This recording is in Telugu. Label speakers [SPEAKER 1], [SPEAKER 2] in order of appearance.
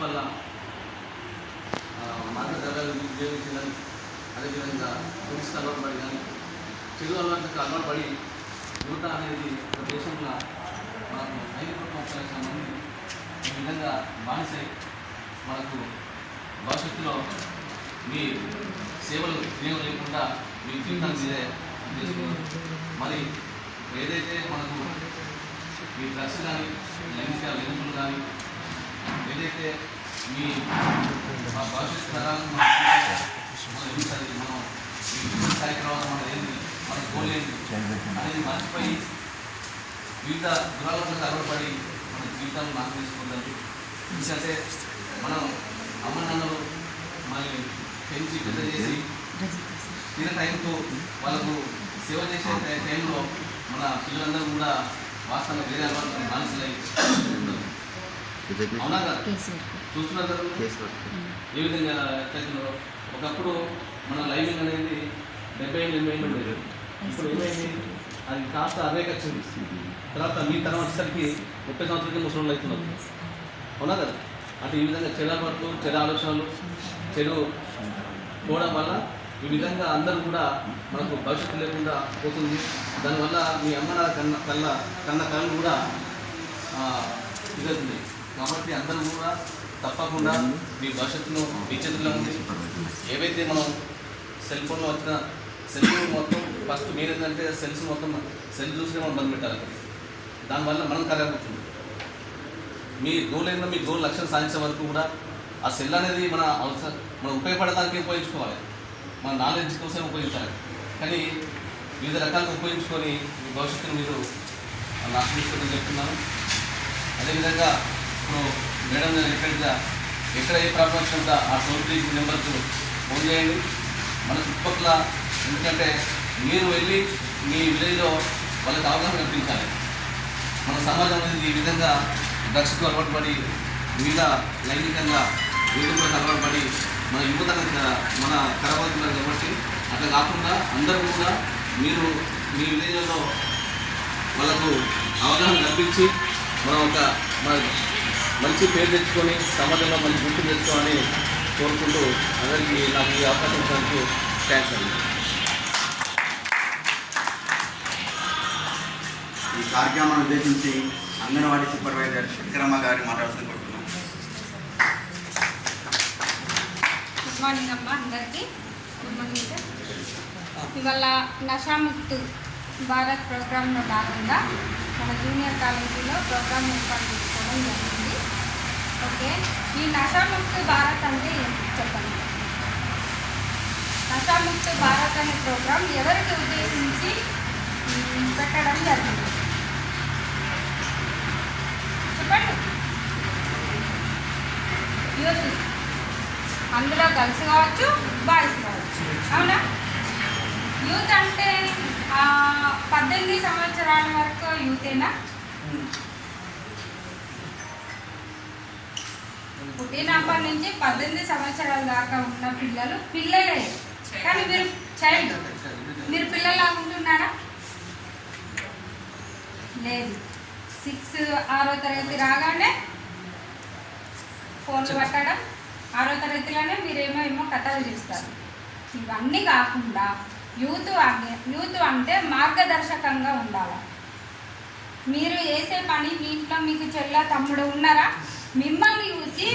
[SPEAKER 1] వల్ల మాదక ద్రవ్యాలు ఉపయోగించిందని, అదేవిధంగా పోలీసుకు అలవాటు పడి కానీ చెడు అలవాట్లకు అలవాటు పడి యువత అనేది ఒక దేశంలో మనకు 5,30,00,000 మంది ఈ విధంగా బానిసై మనకు భవిష్యత్తులో మీ సేవలు వినియోగం లేకుండా మీ జీవితాన్ని మీదే చేసుకున్నారు. మరి ఏదైతే మనకు మీ డ్రగ్స్ కానీ లైంగిక వేధింపులు కానీ ఏదైతే మీ భవిష్యత్తు తరాలను మనం ఈ స్థాయికి రావడం మన ఏంటి, మన గోల్ ఏంటి అనేది మర్చిపోయి వివిధ దురాలోచనలకు అలవాటుపడి మన జీవితాన్ని నాశనం చేసుకుంటారు. ఎందుకంటే మనం అమ్మ నాన్నలు మళ్ళీ పెంచి పెద్ద చేసి తీర టైంతో వాళ్ళకు సేవ చేసే టైంలో మన పిల్లలందరూ కూడా వాస్తవంగా వేరే అలవాటు బానిసలై అవునా కదా, చూస్తున్నారు కదా ఏ విధంగా ఎట్లయితున్నారో. ఒకప్పుడు మన లైవింగ్ అనేది 70-80 ఉండేది. ఇప్పుడు ఏమైంది, అది కాస్త అదే వచ్చింది. తర్వాత మీ తరం వచ్చేసరికి 30 సంవత్సరాలకి ముసలి అవుతున్నారు. అవునా కదా. అంటే ఈ విధంగా చెడు అలవాట్లు, చెడు ఆలోచనలు, చెడు పోవడం వల్ల ఈ విధంగా అందరూ కూడా మనకు భవిష్యత్తు లేకుండా పోతుంది. దానివల్ల మీ అమ్మ కన్న కళలు కూడా ఇదవుతుంది. కాబట్టి అందరూ కూడా తప్పకుండా మీ భవిష్యత్తును మీ చేతుల్లో ఉంది. ఏవైతే మనం సెల్ ఫోన్లో వచ్చిన సెల్ ఫోన్ మొత్తం ఫస్ట్ మీరు ఏంటంటే సెల్స్ మొత్తం సెల్ చూస్తే మనం బంద్ పెట్టాలి. దానివల్ల మనం ఖరాబ్ అవుతుంది. మీ గోల్ ఏంటో మీ గోల్ లక్ష్యం సాధించే వరకు కూడా ఆ సెల్ అనేది మన అవసరం, మనం ఉపయోగపడడానికి ఉపయోగించుకోవాలి, మన నాలెడ్జ్ కోసం ఉపయోగించాలి. కానీ వివిధ రకాలుగా ఉపయోగించుకొని మీ భవిష్యత్తును మీరు నాశనం చెప్తున్నాను. అదేవిధంగా ఇప్పుడు మేడం రిపీట్గా ఎక్కడ ఏ ప్రాబ్లం వచ్చినా ఆ టోల్-ఫ్రీ నెంబర్కు ఫోన్ చేయండి. మన చుట్టుపక్కల, ఎందుకంటే మీరు వెళ్ళి మీ విలేజ్లో వాళ్ళకి అవగాహన కల్పించాలి. మన సమాజం అనేది ఈ విధంగా డ్రగ్స్కు అలవాటు పడి మీద లైంగికంగా వేదికలకు అలవాటు పడి మన యువత మన ఖరాబ్ అవుతున్నారు. కాబట్టి అట్లా కాకుండా అందరూ కూడా మీరు మీ విలేజ్లో వాళ్ళకు అవగాహన కల్పించి మనం ఒక మంచి పేరు తెచ్చుకొని సమాజంలో మంచి గుర్తు తెచ్చుకోవాలని కోరుకుంటూ అందరికీ నాకు ఈ అవకాశం ఇచ్చినందుకు థ్యాంక్స్ అండి.
[SPEAKER 2] ఈ కార్యక్రమాన్ని ఉద్దేశించి అంగన్వాడీ సూపర్వైజర్ శంకరమ్మ గారిని మాట్లాడుతూ కోరుతున్నాం.
[SPEAKER 3] గుడ్ మార్నింగ్ అమ్మ అందరికీ. Good morning sir. ఇవాళ నషాముక్త్ భారత్ ప్రోగ్రాంలో భాగంగా మన జూనియర్ కాలేజీలో ప్రోగ్రామ్ ఏర్పాటు చేసుకోవడం జరిగింది. ఓకే, ఈ నషాముక్త్ భారత్ అంటే ఏంటి చెప్పండి. నషాముక్త్ భారత్ అనే ప్రోగ్రాం ఎవరికి ఉద్దేశించి పెట్టడం జరిగింది చెప్పండి. యూత్, అందులో గర్ల్స్ కావచ్చు, బాయ్స్ కావచ్చు, అవునా. యూత్ అంటే 18 సంవత్సరాల వరకు యూతేనా? పుట్టినప్పటి నుంచి 18 సంవత్సరాల దాకా ఉన్న పిల్లలే. కానీ మీరు చైల్డ్, మీరు పిల్లలా ఉంటున్నారా? లేదు. 6వ తరగతి రాగానే ఫోన్లు పట్టడం, 6వ తరగతిలోనే మీరేమో కథలు చేస్తారు. ఇవన్నీ కాకుండా యూత్ అంటే మార్గదర్శకంగా ఉండాలి. మీరు చేసే పని, మీ ఇంట్లో మీకు చెల్ల తమ్ముడు ఉన్నారా, మిమ్మల్ని చూసి